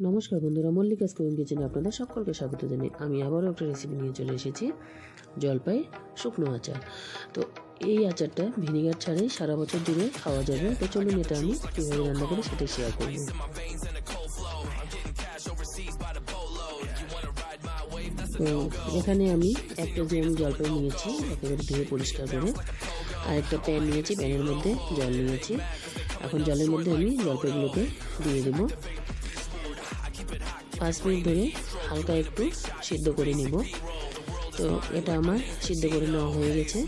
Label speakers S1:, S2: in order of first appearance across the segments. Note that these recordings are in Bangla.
S1: নমস্কার বন্ধুরা, মল্লিকা স্কুমিং কিচেনে আপনাদের সকলকে স্বাগত জানাই। আমি আবারও একটা রেসিপি নিয়ে চলে এসেছি, জলপাই শুকনো আচার। তো এই আচারটা ভিনেগার ছাড়াই সারা বছর জুড়ে খাওয়া যাবে। তো চলুন এটা আমি কীভাবে রান্না করি সেটাই শেয়ার করব। তো এখানে আমি এক কেজি জলপাই নিয়েছি, একেবারে ধুয়ে পরিষ্কার করে। আর একটা প্যান নিয়েছি, প্যানের মধ্যে জল নিয়েছি। এখন জলের মধ্যে আমি জলপাইগুলোকে দিয়ে দেবো। 5 মিনিট ধরে হালকা একটু সিদ্ধ করে নেব। তো এটা আমার সিদ্ধ করে নেওয়া হয়ে গেছে।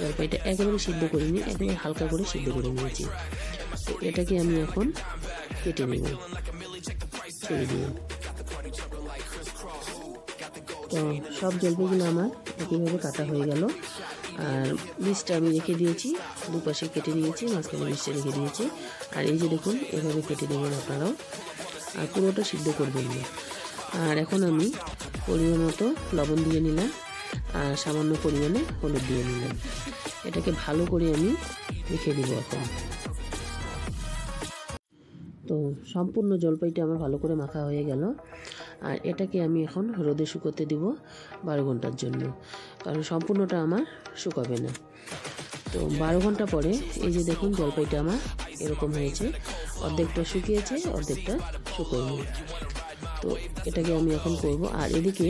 S1: জলপাইটা একেবারে সিদ্ধ করিনি, একেবারে হালকা করে সিদ্ধ করে নিয়েছি। তো এটাকে আমি এখন কেটে নেব ছেড়ে দিয়ে। তো সব জলপাইগুলো আমার একইভাবে কাটা হয়ে গেল। আর বীজটা আমি রেখে দিয়েছি, দুপাশে কেটে নিয়েছি, মাঝখানে বীজটা রেখে দিয়েছি। আর এই যে দেখুন, এভাবে কেটে দেবেন আপনারাও, আর পুরোটা সিদ্ধ করবেন না। আর এখন আমি পরিমাণ মতো লবণ দিয়ে নিলাম আর সামান্য পরিমাণে হলুদ দিয়ে নিলাম। এটাকে ভালো করে আমি রেখে দেবো এখন। তো সম্পূর্ণ জলপাইটা আমার ভালো করে মাখা হয়ে গেল। আর এটাকে আমি এখন রোদে শুকোতে দেব 12 ঘন্টার জন্য, কারণ সম্পূর্ণটা আমার শুকাবে না। তো 12 ঘন্টা পরে এই যে দেখুন, জলপাইটা আমার এরকম হয়েছে। অর্ধেকটা শুকিয়েছে, অর্ধেকটা শুকোয়নি। তো এটাকে আমি এখন করব। আর এদিকে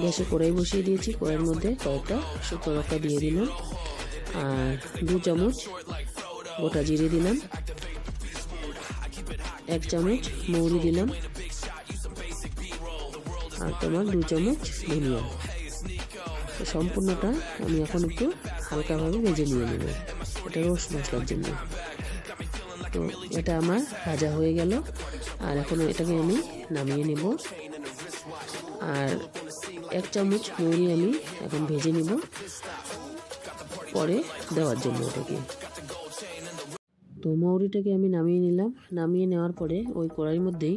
S1: গ্যাসে কড়াই বসিয়ে দিয়েছি, কড়াইয়ের মধ্যে কয়েকটা শুকনো লঙ্কা দিয়ে দিলাম, আর 2 চামচ গোটা জিরে দিলাম, 1 চামচ মৌরি দিলাম, আর 2 চামচ ধনিয়া। তো সম্পূর্ণটা আমি এখন একটু হালকাভাবে ভেজে নিয়ে নেব, এটা রোস্ট মশলার জন্য। তো এটা আমার ভাজা হয়ে গেল। আর এখন এটাকে আমি নামিয়ে নেব। আর 1 চামচ মৌরি আমি এখন ভেজে নেব পরে দেওয়ার জন্য এটাকে। তো মৌরিটাকে আমি নামিয়ে নিলাম। নামিয়ে নেওয়ার পরে ওই কড়াইয়ের মধ্যেই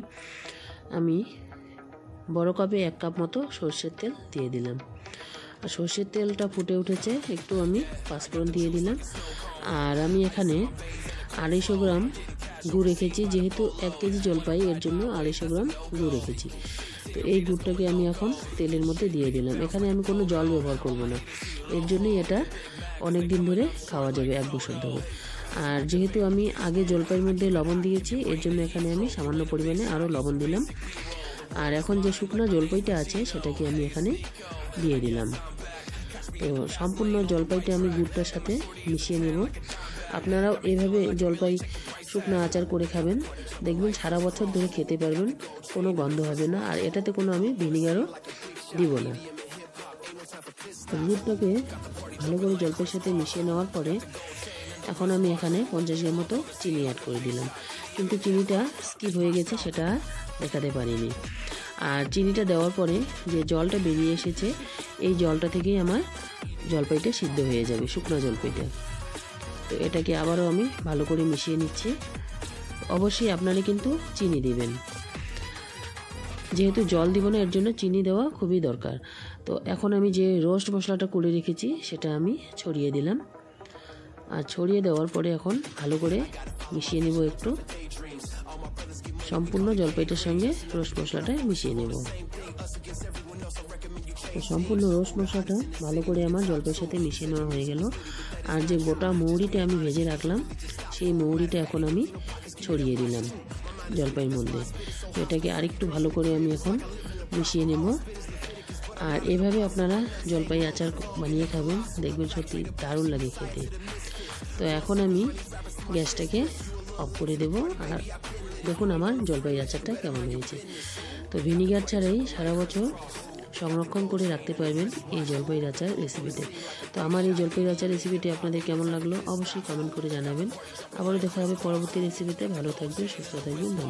S1: আমি বড় কাপে 1 কাপ মতো সরষের তেল দিয়ে দিলাম। আর সরষের তেলটা ফুটে উঠেছে, একটু আমি পাঁচফোড়ন দিয়ে দিলাম। আর আমি এখানে 250 গ্রাম গুড় রেখেছি, যেহেতু 1 কেজি জলপাই, এর জন্য 250 গ্রাম গুড় রেখেছি। তো এই গুড়টাকে আমি এখন তেলের মধ্যে দিয়ে দিলাম। এখানে আমি কোনো জল ব্যবহার করব না, এর জন্যই এটা অনেক দিন ধরে খাওয়া যাবে, 1 বছর ধরে। আর যেহেতু আমি আগে জলপাইয়ের মধ্যে লবণ দিয়েছি, এর জন্য এখানে আমি সামান্য পরিমাণে আরও লবণ দিলাম। আর এখন যে শুকনো জলপাইটা আছে সেটাকে আমি এখানে দিয়ে দিলাম। তো সম্পূর্ণ জলপাইটা আমি গুড়টার সাথে মিশিয়ে নেব। আপনারাও এভাবে জলপাই শুকনো আচার করে খাবেন, দেখবেন সারা বছর ধরে খেতে পারবেন, কোনো গন্ধ হবে না। আর এটাতে কোনো আমি ভিনেগারও দিব না। গুড়টাকে ভালো করে জলপাইয়ের সাথে মিশিয়ে নেওয়ার পরে এখন আমি এখানে 50 গ্রাম মতো চিনি অ্যাড করে দিলাম। কিন্তু চিনিটা স্কিপ হয়ে গেছে, সেটা দেখাতে পারিনি। আর চিনিটা দেওয়ার পরে যে জলটা বেরিয়ে এসেছে, এই জলটা থেকেই আমার জলপাইটা সিদ্ধ হয়ে যাবে, শুকনো জলপাইটা। তো এটাকে আবারও আমি ভালো করে মিশিয়ে নিচ্ছি। অবশ্যই আপনারা কিন্তু চিনি দিবেন, যেহেতু জল দিব না, এর জন্য চিনি দেওয়া খুবই দরকার। তো এখন আমি যে রোস্ট মশলাটা করে রেখেছি সেটা আমি ছড়িয়ে দিলাম। আর ছড়িয়ে দেওয়ার পরে এখন ভালো করে মিশিয়ে নেব একটু, সম্পূর্ণ জলপাইটার সঙ্গে রোস্ট মশলাটা মিশিয়ে নেব। তো সম্পূর্ণ রোস্ট মশলাটা ভালো করে আমার জলপাইয়ের সাথে মিশিয়ে নেওয়া হয়ে গেল। আর যে গোটা মৌরিটা আমি ভেজে রাখলাম, সেই মৌরিটা এখন আমি ছড়িয়ে দিলাম জলপাইয়ের মধ্যে। তো এটাকে আরেকটু ভালো করে আমি এখন মিশিয়ে নেব। আর এভাবে আপনারা জলপাই আচার বানিয়ে খাবেন, দেখবেন সত্যি দারুণ লাগে খেতে। তো এখন আমি গ্যাসটাকে অফ করে দেব। আর দেখুন আমার জলপাই আচারটা কেমন হয়েছে। তো ভিনেগার ছাড়াই সারা বছর সংরক্ষণ করে রাখতে পারবেন এই জলপাই আচার রেসিপিতে। তো আমার এই জলপাই আচার রেসিপিটি আপনাদের কেমন লাগলো অবশ্যই কমেন্ট করে জানাবেন। আবারও দেখা হবে পরবর্তী রেসিপিতে। ভালো থাকবেন, সুস্থ থাকবেন, ধন্যবাদ।